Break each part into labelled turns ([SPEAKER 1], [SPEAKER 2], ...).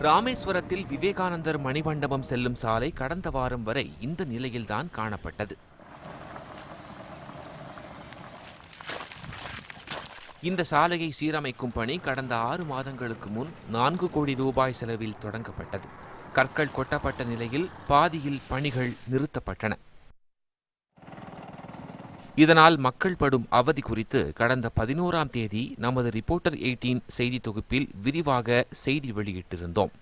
[SPEAKER 1] ராமேஸ்வரத்தில் விவேகானந்தர் மணிமண்டபம் செல்லும் சாலை கடந்த வாரம் வரை இந்த நிலையில்தான் காணப்பட்டது. இந்த சாலையை சீரமைக்கும் பணி கடந்த 6 மாதங்களுக்கு முன் 4 கோடி ரூபாய் செலவில் தொடங்கப்பட்டது. கற்கள் கொட்டப்பட்ட நிலையில் பாதியில் பணிகள் நிறுத்தப்பட்டன. இதனால் மக்கள் படும் அவதி குறித்து கடந்த 11ஆம் தேதி நமது ரிப்போர்ட்டர் 18 செய்தி தொகுப்பில் விரிவாக செய்தி வெளியிட்டிருந்தோம்.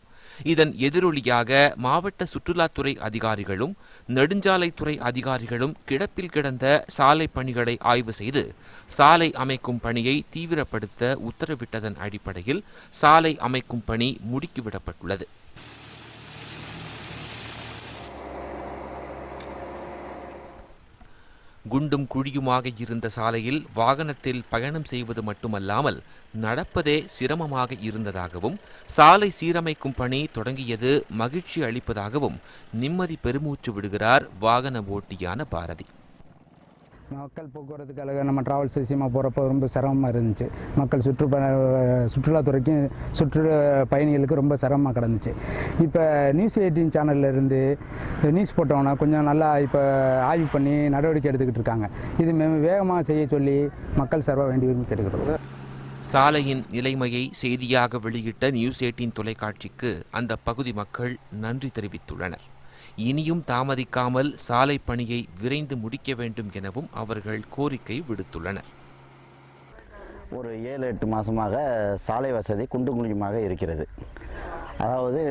[SPEAKER 1] இதன் எதிரொலியாக மாவட்ட சுற்றுலாத்துறை அதிகாரிகளும் நெடுஞ்சாலைத்துறை அதிகாரிகளும் கிடப்பில் கிடந்த சாலை பணிகளை ஆய்வு செய்து சாலை அமைக்கும் பணியை தீவிரப்படுத்த உத்தரவிட்டதன் அடிப்படையில் சாலை அமைக்கும் பணி முடுக்கிவிடப்பட்டுள்ளது. குண்டும் குழியுமாக இருந்த சாலையில் வாகனத்தில் பயணம் செய்வது மட்டுமல்லாமல் நடப்பதே சிரமமாக இருந்ததாகவும் சாலை சீரமைக்கும் பணி தொடங்கியது மகிழ்ச்சி அளிப்பதாகவும் நிம்மதி பெருமூச்சு விடுகிறார் வாகன ஓட்டியான பாரதி.
[SPEAKER 2] மக்கள் போக்குவரத்து கழகம் நம்ம டிராவல்ஸ் விஷயமாக போகிறப்போ ரொம்ப சிரமமாக இருந்துச்சு. மக்கள் சுற்றுலாத்துறைக்கும் பயணிகளுக்கு ரொம்ப சிரமமாக கிடந்துச்சு. இப்போ நியூஸ் 18 சேனலில் இருந்து நியூஸ் போட்டோன்னா கொஞ்சம் நல்லா இப்போ ஆய்வு பண்ணி நடவடிக்கை எடுத்துக்கிட்டு இருக்காங்க. இது வேகமாக செய்ய சொல்லி மக்கள் சார்பாக வேண்டி விரும்பி கேட்டுக்கிறோம்.
[SPEAKER 1] சாலையின் நிலைமையை செய்தியாக வெளியிட்ட நியூஸ் 18 தொலைக்காட்சிக்கு அந்த பகுதி மக்கள் நன்றி தெரிவித்துள்ளனர். இனியும் தாமதிக்காமல் சாலை பணியை விரைந்து முடிக்க வேண்டும் எனவும் அவர்கள் கோரிக்கை விடுத்துள்ளனர்.
[SPEAKER 3] ஒரு 7-8 மாதமாக சாலை வசதி குண்டும் குழியுமாக இருக்கிறது. அதாவது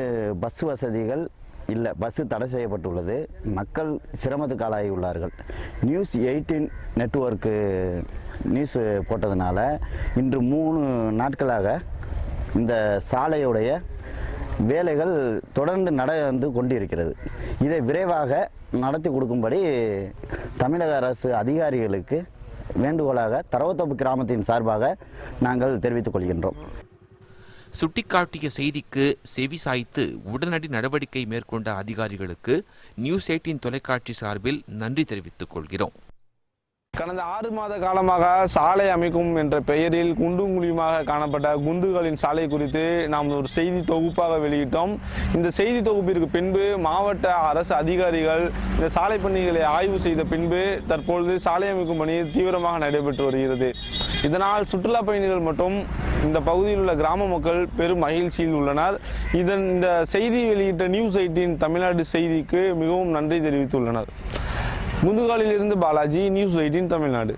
[SPEAKER 3] பஸ் வசதிகள் இல்லை, பஸ்ஸு தடை செய்யப்பட்டுள்ளது. மக்கள் சிரமத்துக்கு ஆளாகி உள்ளார்கள். நியூஸ் 18 நெட்வொர்க்கு நியூஸ் போட்டதுனால இன்று 3 நாட்களாக இந்த சாலையுடைய வேலைகள் தொடர்ந்து நடந்து கொண்டிருக்கிறது. இதை விரைவாக நடத்தி கொடுக்கும்படி தமிழக அரசு அதிகாரிகளுக்கு வேண்டுகோளாக தரவத்தோப்பு கிராமத்தின் சார்பாக நாங்கள் தெரிவித்துக் கொள்கின்றோம்.
[SPEAKER 1] சுட்டிக்காட்டிய செய்திக்கு செவி சாய்த்து உடனடி நடவடிக்கை மேற்கொண்ட அதிகாரிகளுக்கு நியூஸ் 18 தொலைக்காட்சி சார்பில் நன்றி தெரிவித்துக் கொள்கிறோம்.
[SPEAKER 4] கடந்த 6 மாத காலமாக சாலை அமைக்கும் என்ற பெயரில் குண்டும் குழியுமாக காணப்பட்ட குந்துகளின் சாலை குறித்து நாம் ஒரு செய்தி தொகுப்பாக வெளியிட்டோம். இந்த செய்தி தொகுப்பிற்கு பின்பு மாவட்ட அரசு அதிகாரிகள் இந்த சாலை பணிகளை ஆய்வு செய்த பின்பு தற்பொழுது சாலை அமைக்கும் பணி தீவிரமாக நடைபெற்று வருகிறது. இதனால் சுற்றுலா பயணிகள் மற்றும் இந்த பகுதியில் உள்ள கிராம மக்கள் பெரும் மகிழ்ச்சியில் உள்ளனர். இந்த செய்தி வெளியிட்ட நியூஸ் 18 தமிழ்நாடு செய்திக்கு மிகவும் நன்றி தெரிவித்துள்ளனர். முதுகாலில் இருந்து பாலாஜி, நியூஸ் 18 தமிழ்நாடு.